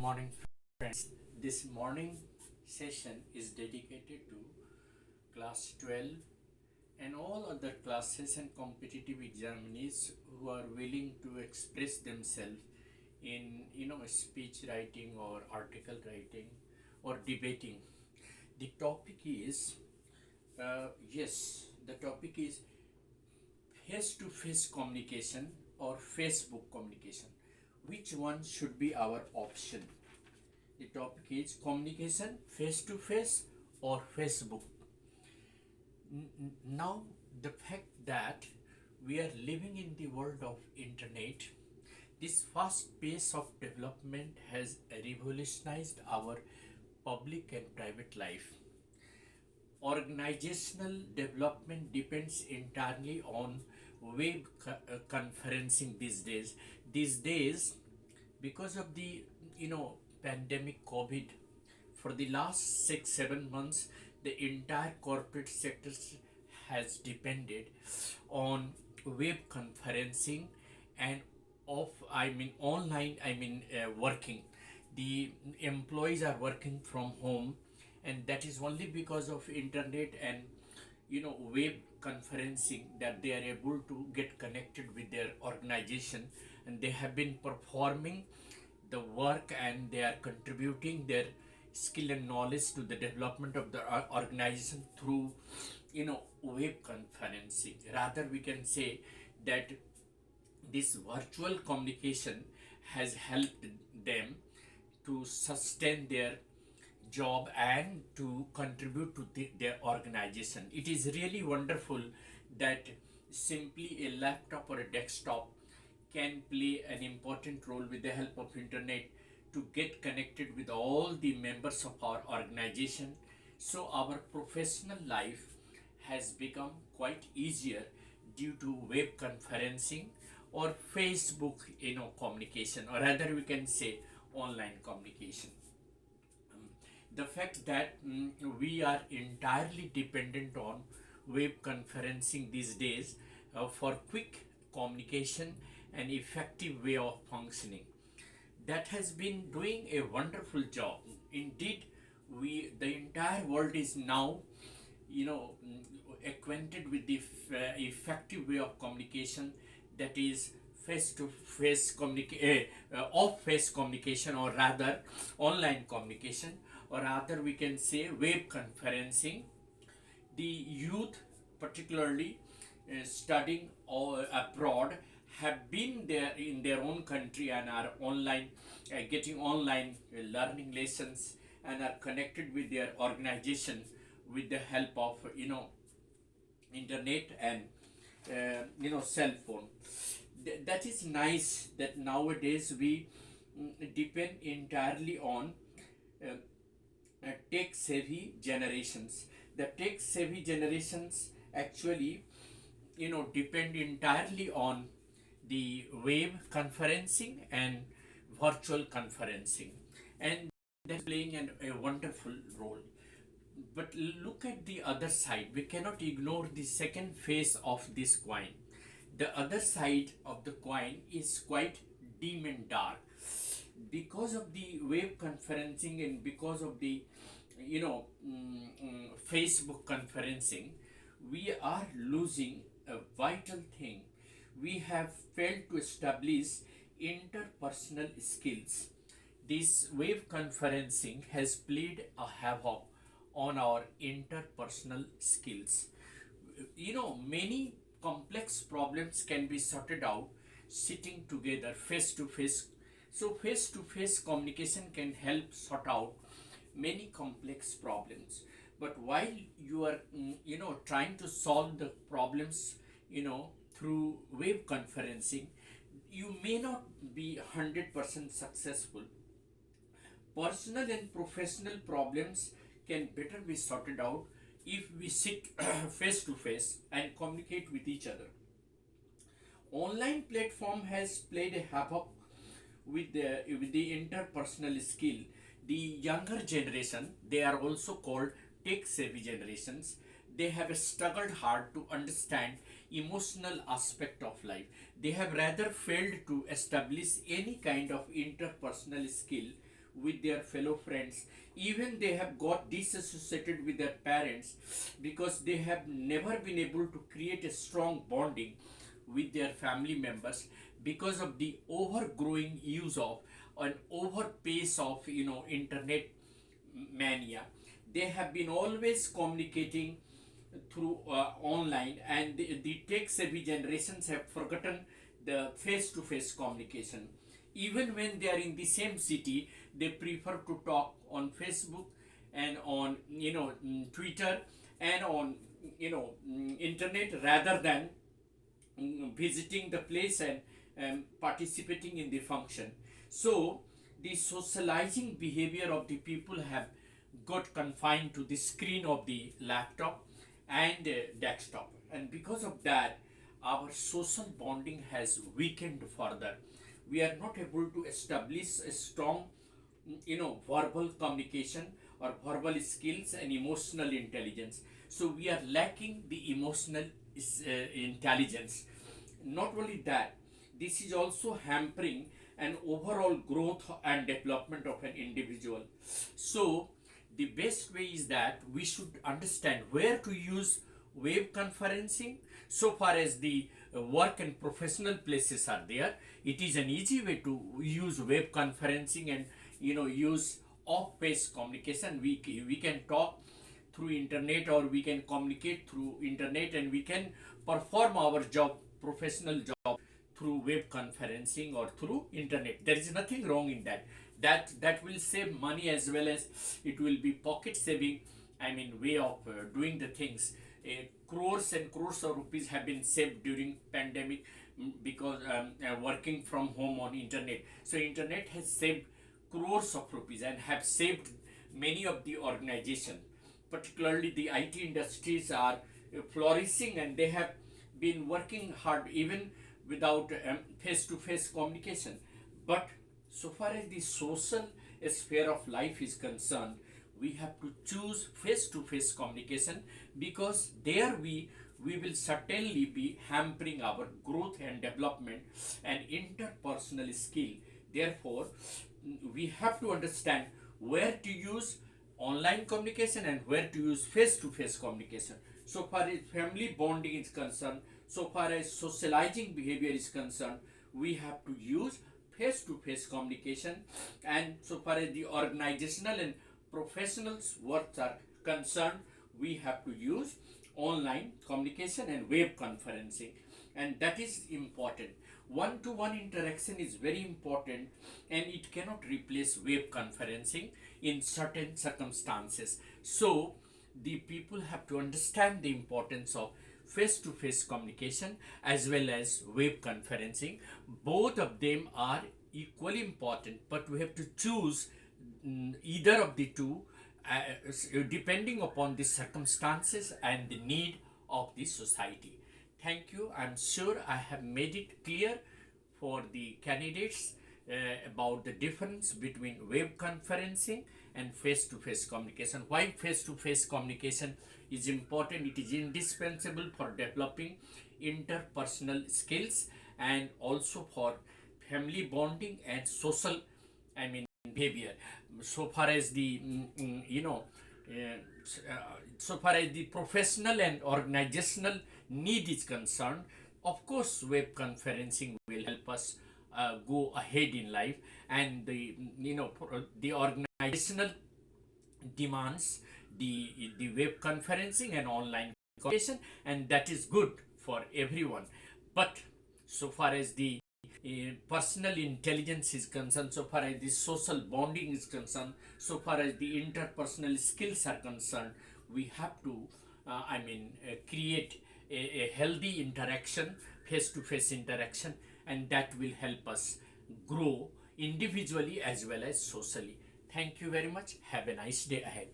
Morning, friends. This morning session is dedicated to class 12 and all other classes and competitive examinees who are willing to express themselves in speech writing or article writing or debating. The topic is the topic is face to face communication or Facebook communication. Which one should be our option? The topic is communication face to face or Facebook. Now, the fact that we are living in the world of internet, this fast pace of development has revolutionized our public and private life. Organizational development depends entirely on conferencing these days. These days, because of the pandemic COVID, for the last 6-7 months, the entire corporate sector has depended on web conferencing and working. The employees are working from home, and that is only because of internet and web conferencing that they are able to get connected with their organization, and they have been performing the work and they are contributing their skill and knowledge to the development of the organization through web conferencing. Rather, we can say that this virtual communication has helped them to sustain their job and to contribute to their organization. It is really wonderful that simply a laptop or a desktop can play an important role with the help of internet to get connected with all the members of our organization. So our professional life has become quite easier due to web conferencing or Facebook communication, or rather we can say online communication. The fact that we are entirely dependent on web conferencing these days for quick communication and effective way of functioning, that has been doing a wonderful job. Indeed, the entire world is now acquainted with the effective way of communication, that is face to face off face communication, or rather online communication, or rather we can say web conferencing. The youth, particularly studying abroad, have been there in their own country and are online, getting online learning lessons, and are connected with their organization with the help of internet and cell phone. That is nice that nowadays we depend entirely on tech savvy generations. The tech savvy generations actually depend entirely on the web conferencing and virtual conferencing, and that's playing a wonderful role. But look at the other side. We cannot ignore the second face of this coin. The other side of the coin is quite dim and dark. Because of the web conferencing and because of the Facebook conferencing, we are losing a vital thing. We have failed to establish interpersonal skills. This web conferencing has played a havoc on our interpersonal skills. Many complex problems can be sorted out sitting together face to face. So face to face communication can help sort out many complex problems. But while you are trying to solve the problems through web conferencing, you may not be 100% successful. Personal and professional problems can better be sorted out if we sit face to face and communicate with each other. Online platform has played a havoc with the interpersonal skill. The younger generation, they are also called tech savvy generations, they have struggled hard to understand emotional aspect of life. They have rather failed to establish any kind of interpersonal skill with their fellow friends. Even they have got disassociated with their parents because they have never been able to create a strong bonding with their family members because of the overgrowing use of an overpace of internet mania. They have been always communicating through online, and the tech savvy generations have forgotten the face to face communication. Even when they are in the same city, they prefer to talk on Facebook and on Twitter and on internet rather than visiting the place and participating in the function. So the socializing behavior of the people have got confined to the screen of the laptop and desktop, and because of that our social bonding has weakened further. We are not able to establish a strong verbal communication or verbal skills and emotional intelligence. So we are lacking the emotional intelligence. Not only that, this is also hampering an overall growth and development of an individual. So the best way is that we should understand where to use web conferencing. So far as the work and professional places are there, it is an easy way to use web conferencing and use off-page communication. We can talk through internet, or we can communicate through internet, and we can perform our job, professional job, through web conferencing or through internet. There is nothing wrong in that. That will save money, as well as it will be pocket saving, I mean, way of doing the things. Crores and crores of rupees have been saved during pandemic, because working from home on internet. So internet has saved crores of rupees and have saved many of the organization. Particularly the IT industries are flourishing, and they have been working hard even without face-to-face communication. But so far as the social sphere of life is concerned, we have to choose face-to-face communication, because there we will certainly be hampering our growth and development and interpersonal skill. Therefore, we have to understand where to use online communication and where to use face-to-face communication. So far as family bonding is concerned, so far as socializing behavior is concerned, we have to use face-to-face communication, and so far as the organizational and professionals works are concerned, we have to use online communication and web conferencing, and that is important. One-to-one interaction is very important, and it cannot replace web conferencing in certain circumstances. So the people have to understand the importance of face-to-face communication as well as web conferencing. Both of them are equally important, but we have to choose either of the two depending upon the circumstances and the need of the society. Thank you. I'm sure I have made it clear for the candidates about the difference between web conferencing and face-to-face communication. Why face-to-face communication is important? It is indispensable for developing interpersonal skills and also for family bonding and social, I mean, behavior. So far as the so far as the professional and organizational need is concerned, of course web conferencing will help us go ahead in life, and the organizational demands the web conferencing and online communication, and that is good for everyone. But so far as the personal intelligence is concerned, so far as the social bonding is concerned, so far as the interpersonal skills are concerned, we have to create a healthy interaction, face-to-face interaction, and that will help us grow individually as well as socially. Thank you very much. Have a nice day ahead.